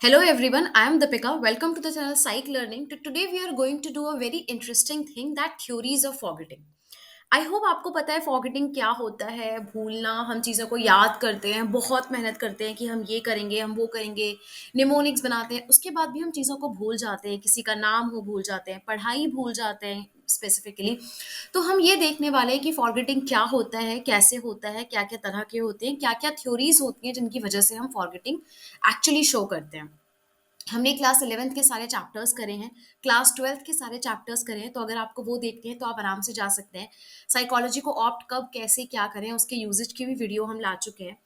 Hello everyone, I am Deepika. Welcome to the channel Psych Learning. Today we are going to do a very interesting thing that theories of forgetting. I hope आपको पता है forgetting क्या होता है। भूलना, हम चीज़ों को याद करते हैं, बहुत मेहनत करते हैं कि हम ये करेंगे, हम वो करेंगे, निमोनिक्स बनाते हैं, उसके बाद भी हम चीज़ों को भूल जाते हैं, किसी का नाम हो भूल जाते हैं, पढ़ाई भूल जाते हैं स्पेसिफिकली। तो हम ये देखने वाले हैं कि फॉरगेटिंग क्या होता है, कैसे होता है, क्या क्या तरह के होते हैं, क्या क्या थ्योरीज होती हैं जिनकी वजह से हम फॉरगेटिंग एक्चुअली शो करते हैं। हमने क्लास 11th के सारे चैप्टर्स करे हैं, क्लास 12th के सारे चैप्टर्स करे हैं, तो अगर आपको वो देखते हैं तो आप आराम से जा सकते हैं। साइकोलॉजी को ऑप्ट कब कैसे क्या करें उसके यूजेज की भी वीडियो हम ला चुके हैं।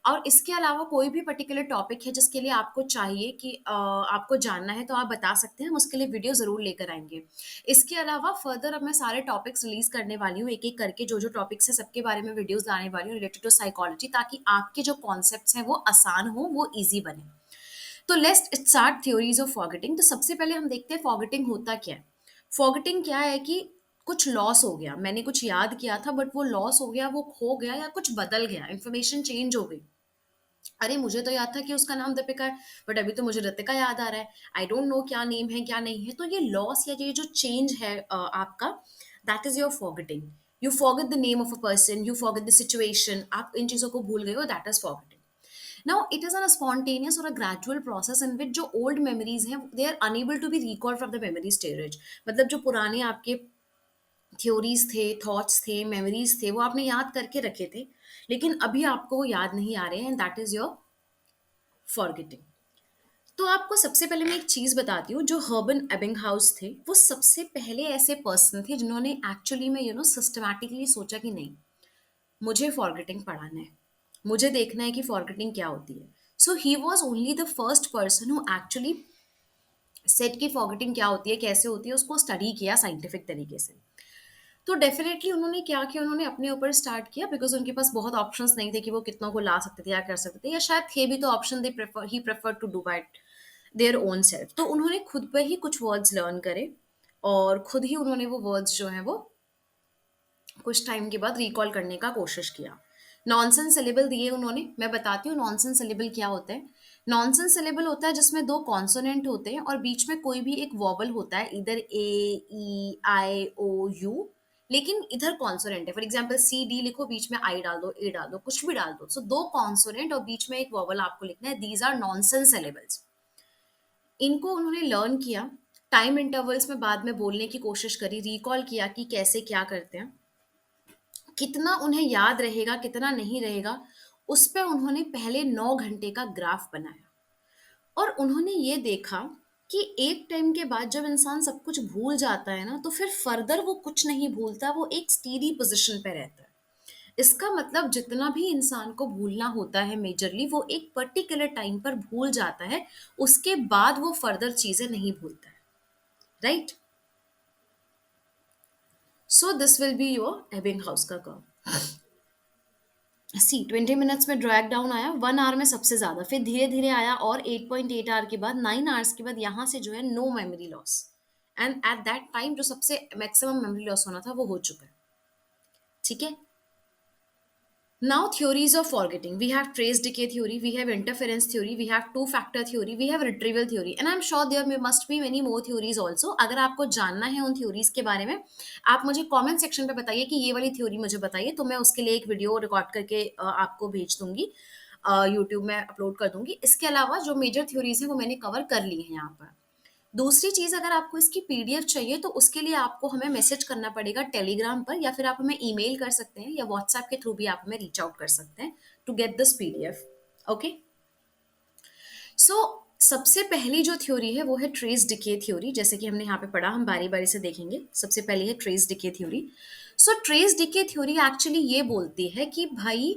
और इसके अलावा कोई भी पर्टिकुलर टॉपिक है जिसके लिए आपको चाहिए कि आपको जानना है तो आप बता सकते हैं, हम उसके लिए वीडियो ज़रूर लेकर आएंगे। इसके अलावा फर्दर अब मैं सारे टॉपिक्स रिलीज करने वाली हूँ, एक एक करके जो जो टॉपिक्स है सबके बारे में वीडियोस लाने वाली हूँ रिलेटेड टू साइकोलॉजी, ताकि आपके जो कॉन्सेप्ट्स हैं वो आसान हो, वो ईजी बने। तो let's start theories of forgetting. तो सबसे पहले हम देखते हैं फॉरगेटिंग होता क्या है। फॉरगेटिंग क्या है कि कुछ लॉस हो गया, मैंने कुछ याद किया था बट वो लॉस हो गया, वो खो गया या कुछ बदल गया, इन्फॉर्मेशन चेंज हो गई। अरे मुझे तो याद था कि उसका नाम दीपिका है, बट अभी तो मुझे रितिका याद आ रहा है। आई डोंट नो क्या नेम है क्या नहीं है। तो ये लॉस या ये जो चेंज है आपका, that is your forgetting. You forget the name of a person, you forget the situation, आप इन चीजों को भूल गए हो, that is forgetting. Now, it is on a spontaneous or a gradual process in which जो old memories हैं they are unable to be recalled from the memory storage। मतलब जो पुराने आपके थ्योरीज थे, थॉट्स थे, मेमोरीज थे, वो आपने याद करके रखे थे, लेकिन अभी आपको वो याद नहीं आ रहे हैं, and that is your forgetting. तो आपको सबसे पहले मैं एक चीज बताती हूँ। जो हर्बन एबिंगहाउस थे वो सबसे पहले ऐसे पर्सन थे जिन्होंने एक्चुअली में सिस्टमैटिकली सोचा कि नहीं, मुझे फॉरगेटिंग पढ़ाना है, मुझे देखना है कि फॉरगेटिंग क्या होती है। So he was only the first person who actually set की फॉरगेटिंग क्या होती है, कैसे होती है, उसको स्टडी किया साइंटिफिक तरीके से। तो डेफिनेटली उन्होंने क्या किया, उन्होंने अपने ऊपर स्टार्ट किया, बिकॉज उनके पास बहुत ऑप्शंस नहीं थे कि वो कितनों को ला सकते थे या कर सकते थे, या शायद थे भी तो option they prefer he prefer to do by their own self. तो उन्होंने खुद पे ही कुछ वर्ड्स लर्न करे और खुद ही उन्होंने वो वर्ड्स जो हैं वो कुछ टाइम के बाद रिकॉल करने का कोशिश किया। नॉनसेंस सिलेबल दिए उन्होंने। मैं बताती हूँ नॉनसेंस सिलेबल क्या होता है। नॉनसेंस सिलेबल होता है जिसमें दो कॉन्सोनेंट होते हैं और बीच में कोई भी एक वॉवल होता है, इधर ए, ई, आई, ओ, यू, लेकिन इधर कॉन्सोनेंट है। फॉर एग्जाम्पल सी डी लिखो, बीच में आई डाल दो, ए डाल दो, कुछ भी डाल दो। सो दो कॉन्सोनेंट और बीच में एक वॉवल आपको लिखना है। These are nonsense syllables. इनको उन्होंने लर्न किया, टाइम इंटरवल्स में बाद में बोलने की कोशिश करी, रिकॉल किया कि कैसे क्या करते हैं, कितना उन्हें याद रहेगा कितना नहीं रहेगा, उस पे उन्होंने पहले 9 घंटे का ग्राफ बनाया। और उन्होंने ये देखा कि एक टाइम के बाद जब इंसान सब कुछ भूल जाता है ना, तो फिर फर्दर वो कुछ नहीं भूलता, वो एक स्टीडी पोजीशन पे रहता है। इसका मतलब जितना भी इंसान को भूलना होता है मेजरली, वो एक पर्टिकुलर टाइम पर भूल जाता है, उसके बाद वो फर्दर चीजें नहीं भूलता है। Right. So this will be your Ebbing house का कर्व। सी 20 मिनट्स में ड्रैग डाउन आया, 1 आवर में सबसे ज्यादा, फिर धीरे धीरे आया और 8.8 आवर के बाद, 9 आवर्स के बाद यहाँ से जो है no memory loss. And at that time जो सबसे मैक्सिमम मेमोरी लॉस होना था वो हो चुका है। ठीक है। Now, theories of forgetting. We have trace decay theory, we have interference theory, we have two factor theory, we have retrieval theory, and I'm sure must be many more theories also. अगर आपको जानना है उन theories के बारे में, आप मुझे comment section पे बताइए कि ये वाली theory मुझे बताइए, तो मैं उसके लिए एक वीडियो रिकॉर्ड करके आपको भेज दूंगी, यूट्यूब में अपलोड कर दूंगी। इसके अलावा जो मेजर थ्योरीज हैं वो मैंने कवर कर ली है यहाँ पर। दूसरी चीज, अगर आपको इसकी पीडीएफ चाहिए तो उसके लिए आपको हमें मैसेज करना पड़ेगा टेलीग्राम पर, या फिर आप हमें ईमेल कर सकते हैं, या व्हाट्सएप के थ्रू भी आप हमें रीच आउट कर सकते हैं to get this PDF. Okay. So सबसे पहली जो थ्योरी है वो है ट्रेस डिके थ्योरी। जैसे कि हमने यहाँ पे पढ़ा, हम बारी बारी से देखेंगे। सबसे पहले है ट्रेस डिके थ्योरी। सो ट्रेस डिके थ्योरी एक्चुअली ये बोलती है कि भाई,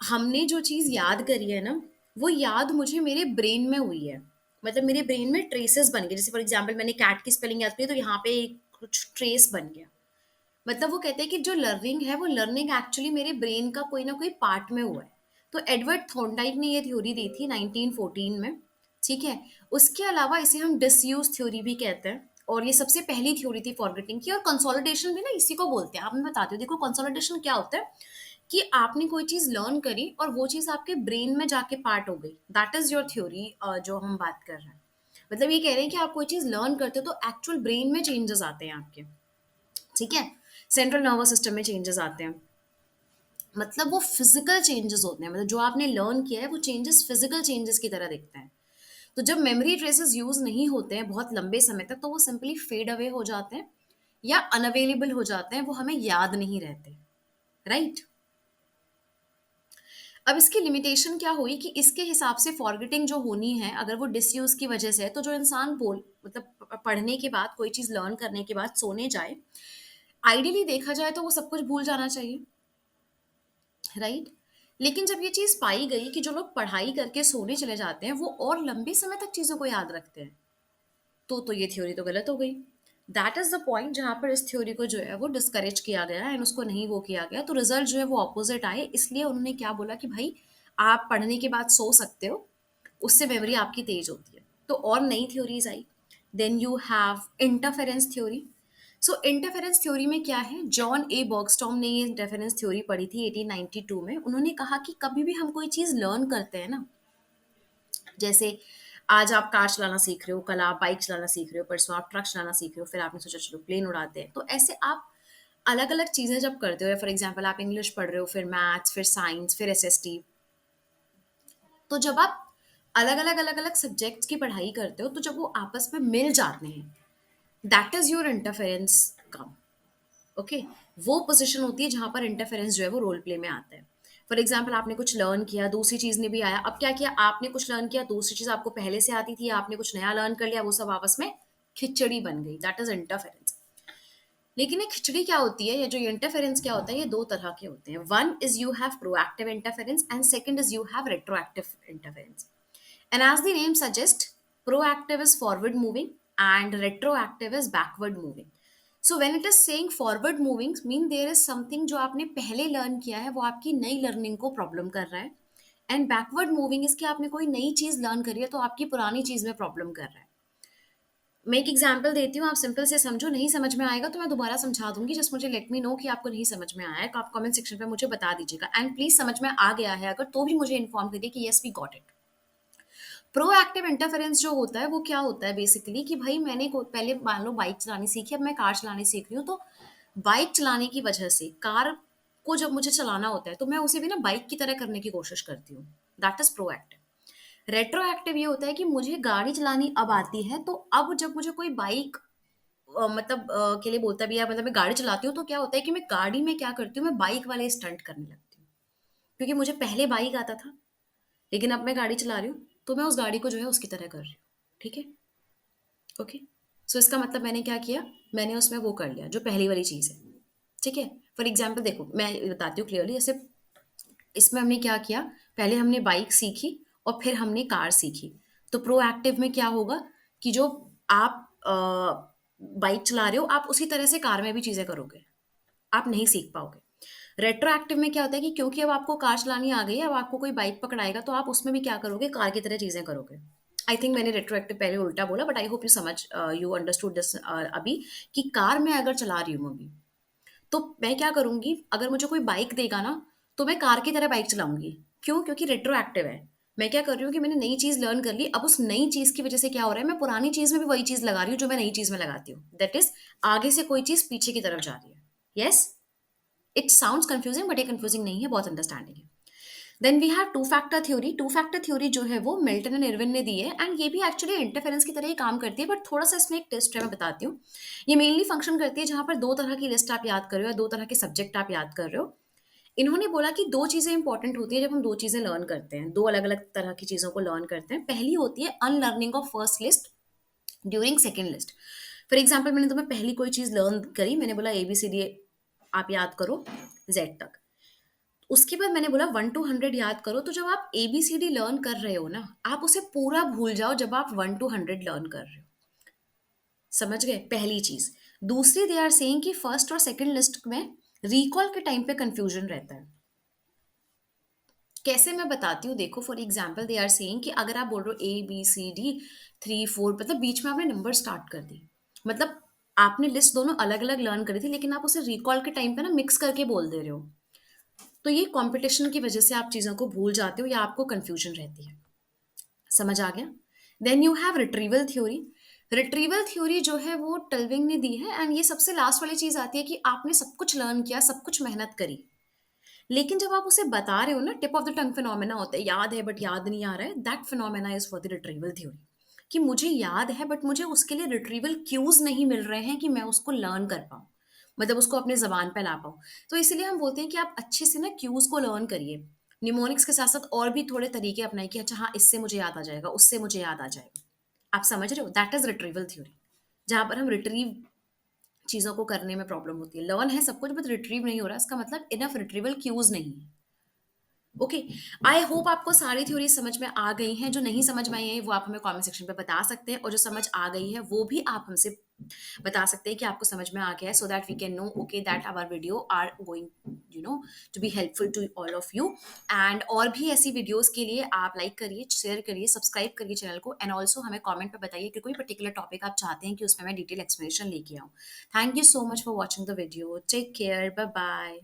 हमने जो चीज याद करी है ना, वो याद मुझे मेरे ब्रेन में हुई है। मतलब मेरे ब्रेन में ट्रेसेस बन गए। जैसे फॉर एग्जाम्पल मैंने कैट की स्पेलिंग याद की तो यहाँ पे कुछ ट्रेस बन गया। मतलब वो कहते हैं कि जो लर्निंग है वो लर्निंग एक्चुअली मेरे ब्रेन का कोई ना कोई पार्ट में हुआ है। तो एडवर्ड थॉर्नडाइक ने ये थ्योरी दी थी 1914 में। ठीक है। उसके अलावा इसे हम डिसयूज थ्योरी भी कहते हैं, और ये सबसे पहली थ्योरी थी फॉरगेटिंग की। और कंसोलिडेशन भी ना इसी को बोलते हैं। अब मैं बताती हूँ, देखो कंसोलिडेशन क्या होता है कि आपने कोई चीज लर्न करी और वो चीज आपके ब्रेन में जाके पार्ट हो गई, दैट इज योर थ्योरी जो हम बात कर रहे हैं। मतलब ये कह रहे हैं कि आप कोई चीज लर्न करते हो तो एक्चुअल ब्रेन में चेंजेस आते हैं आपके, ठीक है, सेंट्रल नर्वस सिस्टम में चेंजेस आते हैं। मतलब वो फिजिकल चेंजेस होते हैं, मतलब जो आपने लर्न किया है वो चेंजेस फिजिकल चेंजेस की तरह दिखते हैं। तो जब मेमोरी ट्रेसेस यूज नहीं होते हैं बहुत लंबे समय तक तो वो सिंपली फेड अवे हो जाते हैं या अनअवेलेबल हो जाते हैं, वो हमें याद नहीं रहते, राइट। अब इसकी लिमिटेशन क्या हुई कि इसके हिसाब से फॉरगेटिंग जो होनी है अगर वो डिसयूज की वजह से है, तो जो इंसान बोल मतलब पढ़ने के बाद कोई चीज लर्न करने के बाद सोने जाए, आइडियली देखा जाए तो वो सब कुछ भूल जाना चाहिए, राइट। लेकिन जब ये चीज पाई गई कि जो लोग पढ़ाई करके सोने चले जाते हैं वो और लंबे समय तक चीजों को याद रखते हैं, तो ये थ्योरी तो गलत हो गई। दैट इज द पॉइंट जहां पर इस थ्योरी को जो है वो डिस्करेज किया गया एंड उसको नहीं वो किया गया, तो रिजल्ट जो है वो ऑपोजिट आए। इसलिए उन्होंने क्या बोला कि भाई आप पढ़ने के बाद सो सकते हो, उससे मेमोरी आपकी तेज होती है। तो और नई थ्योरीज आई। Then you have interference theory. So interference theory में क्या है, जॉन ए बर्गस्टॉर्म ने ये इंटरफेरेंस थ्योरी पढ़ी थी 1892 में। उन्होंने कहा कि कभी भी हम कोई चीज लर्न करते हैं ना, जैसे आज आप कार चलाना सीख रहे हो, कल आप बाइक चलाना सीख रहे हो, परसों आप ट्रक चलाना सीख रहे हो, फिर आपने सोचा चलो प्लेन उड़ाते हैं, तो ऐसे आप अलग अलग चीजें जब करते हो, फॉर एग्जाम्पल आप इंग्लिश पढ़ रहे हो, फिर मैथ्स, फिर साइंस, फिर एसएसटी, तो जब आप अलग अलग सब्जेक्ट्स की पढ़ाई करते हो तो जब वो आपस में मिल जाते हैं, that is your interference come, okay. वो पोजीशन होती है जहां पर इंटरफेरेंस जो है वो रोल प्ले में आता है। फॉर एग्जाम्पल आपने कुछ लर्न किया, दूसरी चीज ने भी आया, अब क्या किया, आपने कुछ लर्न किया, दूसरी चीज आपको पहले से आती थी, आपने कुछ नया लर्न कर लिया, वो सब आपस में खिचड़ी बन गई, दैट इज इंटरफेरेंस। लेकिन ये खिचड़ी क्या होती है, या जो इंटरफेरेंस क्या होता है, ये दो तरह के होते हैं। One is you have proactive interference and second is you have retroactive interference. And as the name suggests, proactive is forward moving and retroactive is backward moving. So when it is saying forward moving, mean there is something जो आपने पहले learn किया है वो आपकी नई learning को problem कर रहा है। एंड बैकवर्ड मूविंग इसके आपने कोई नई चीज लर्न करी है तो आपकी पुरानी चीज में प्रॉब्लम कर रहा है। मैं एक एग्जांपल देती हूँ, आप सिंपल से समझो, नहीं समझ में आएगा तो मैं दोबारा समझा दूंगी, जस्ट मुझे लेट मी नो कि आपको नहीं समझ में आया है, तो आप कमेंट सेक्शन पे मुझे बता दीजिएगा। एंड प्लीज समझ में आ गया है अगर तो भी मुझे इन्फॉर्म करिए कि yes we got it. Proactive interference जो होता है वो क्या होता है बेसिकली कि भाई मैंने पहले मान लो बाइक चलानी सीखी, अब मैं कार चलानी सीख रही हूँ, तो बाइक चलाने की वजह से कार को जब मुझे चलाना होता है तो मैं उसे भी ना बाइक की तरह करने की कोशिश करती हूँ, दैट इज प्रोएक्टिव। रेट्रोएक्टिव ये होता है कि मुझे गाड़ी चलानी अब आती है, तो अब जब मुझे कोई बाइक के लिए बोलता भी है, मतलब मैं गाड़ी चलाती हूँ, तो क्या होता है कि मैं गाड़ी में क्या करती हूँ, मैं बाइक वाले स्टंट करने लगती हूँ, क्योंकि मुझे पहले बाइक आता था लेकिन अब मैं गाड़ी चला रही हूँ, तो मैं उस गाड़ी को जो है उसकी तरह कर रही हूँ, ठीक है, ओके। सो इसका मतलब मैंने क्या किया, मैंने उसमें वो कर लिया जो पहली वाली चीज़ है, ठीक है। फॉर एग्जाम्पल देखो मैं बताती हूँ क्लियरली, जैसे इसमें हमने क्या किया, पहले हमने बाइक सीखी और फिर हमने कार सीखी। तो प्रोएक्टिव में क्या होगा कि जो आप बाइक चला रहे हो आप उसी तरह से कार में भी चीज़ें करोगे, आप नहीं सीख पाओगे। रेट्रोएक्टिव में क्या होता है कि क्योंकि अब आपको कार चलानी आ गई है, अब आपको कोई बाइक पकड़ाएगा तो आप उसमें भी क्या करोगे, कार की तरह चीजें करोगे। आई थिंक मैंने रेट्रोएक्टिव पहले उल्टा बोला, बट आई होप यू समझ, यू अंडरस्टूड दिस अभी, कि कार में अगर चला रही हूँ अभी, तो मैं क्या करूंगी, अगर मुझे कोई बाइक देगा ना तो मैं कार की तरह बाइक चलाऊंगी। क्यों, क्योंकि रेट्रोएक्टिव है। मैं क्या कर रही हूँ कि मैंने नई चीज लर्न कर ली, अब उस नई चीज की वजह से क्या हो रहा है, मैं पुरानी चीज में भी वही चीज लगा रही हूँ जो मैं नई चीज में लगाती हूँ, दैट इज आगे से कोई चीज पीछे की तरफ जा रही है। Yes, it sounds confusing but ये कंफ्यूजिंग नहीं है, बहुत अंडरस्टैंडिंग है। Then we have two factor theory. Two factor theory जो है वो मिल्टन एंड इरविन ने दी है, एंड ये भी एक्चुअली इंटरफेरेंस की तरह ही काम करती है, बट थोड़ा सा इसमें एक टेस्ट है, मैं बताती हूँ। ये मेनली फंक्शन करती है जहां पर दो तरह की लिस्ट आप याद कर रहे हो या दो तरह के सब्जेक्ट आप याद कर रहे हो। इन्होंने बोला कि दो चीजें इंपॉर्टेंट होती है जब हम दो चीजें लर्न करते हैं, दो अलग अलग तरह की चीजों को लर्न करते हैं। पहली होती है unlearning of first list during second list. For example मैंने तुम्हें पहली कोई चीज लर्न करी, मैंने बोला ABCD आप याद करो जेड तक, उसके बाद मैंने बोला 1 to 100 याद करो। तो जब आप ABCD लर्न कर रहे हो ना, आप उसे पूरा भूल जाओ जब आप 1 to 100 लर्न कर रहे हो, समझ गए, पहली चीज। दूसरी, दे आर सेइंग कि फर्स्ट और सेकंड लिस्ट में रिकॉल के टाइम पे कंफ्यूजन रहता है। कैसे, मैं बताती हूँ, देखो for example they are saying कि अगर आप बोल रहे हो ABCD 3 4, मतलब बीच में आपने नंबर स्टार्ट कर दी, मतलब आपने लिस्ट दोनों अलग अलग लर्न करी थी लेकिन आप उसे रिकॉल के टाइम पे ना मिक्स करके बोल दे रहे हो। तो ये कंपटीशन की वजह से आप चीज़ों को भूल जाते हो या आपको कंफ्यूजन रहती है। समझ आ गया? Then you have retrieval theory. Retrieval theory जो है वो टल्विंग ने दी है, एंड ये सबसे लास्ट वाली चीज़ आती है कि आपने सब कुछ लर्न किया, सब कुछ मेहनत करी, लेकिन जब आप उसे बता रहे हो ना, tip of the tongue phenomena होता है, याद है बट याद नहीं आ रहा है, that phenomena is for the retrieval theory. कि मुझे याद है बट मुझे उसके लिए रिट्रीवल क्यूज नहीं मिल रहे हैं कि मैं उसको लर्न कर पाऊँ, मतलब उसको अपने जबान पे ला पाऊँ। तो इसीलिए हम बोलते हैं कि आप अच्छे से ना क्यूज को लर्न करिए, निमोनिक्स के साथ साथ और भी थोड़े तरीके अपनाइए कि अच्छा हाँ, इससे मुझे याद आ जाएगा, उससे मुझे याद आ जाएगा। आप समझ रहे हो? दैट इज रिट्रीवल थ्योरी, जहां पर हम रिट्रीव चीजों को करने में प्रॉब्लम होती है। लर्न है सब कुछ बट रिट्रीव नहीं हो रहा, इसका मतलब इनफ रिट्रीवल क्यूज नहीं है। ओके। आई होप आपको सारी थ्योरी समझ में आ गई हैं। जो नहीं समझ में आई है वो आप हमें कमेंट सेक्शन पे बता सकते हैं, और जो समझ आ गई है वो भी आप हमसे बता सकते हैं कि आपको समझ में आ गया है, so that we can know okay that our video are going to be helpful to all of you. And और भी ऐसी वीडियोस के लिए आप लाइक करिए, शेयर करिए, सब्सक्राइब करिए चैनल को, एंड ऑल्सो हमें कमेंट पे बताइए कि कोई पर्टिकुलर टॉपिक आप चाहते हैं कि उसमें मैं डिटेल एक्सप्लेनेशन लेके आऊँ। Thank you so much for watching the video. Take care, bye bye.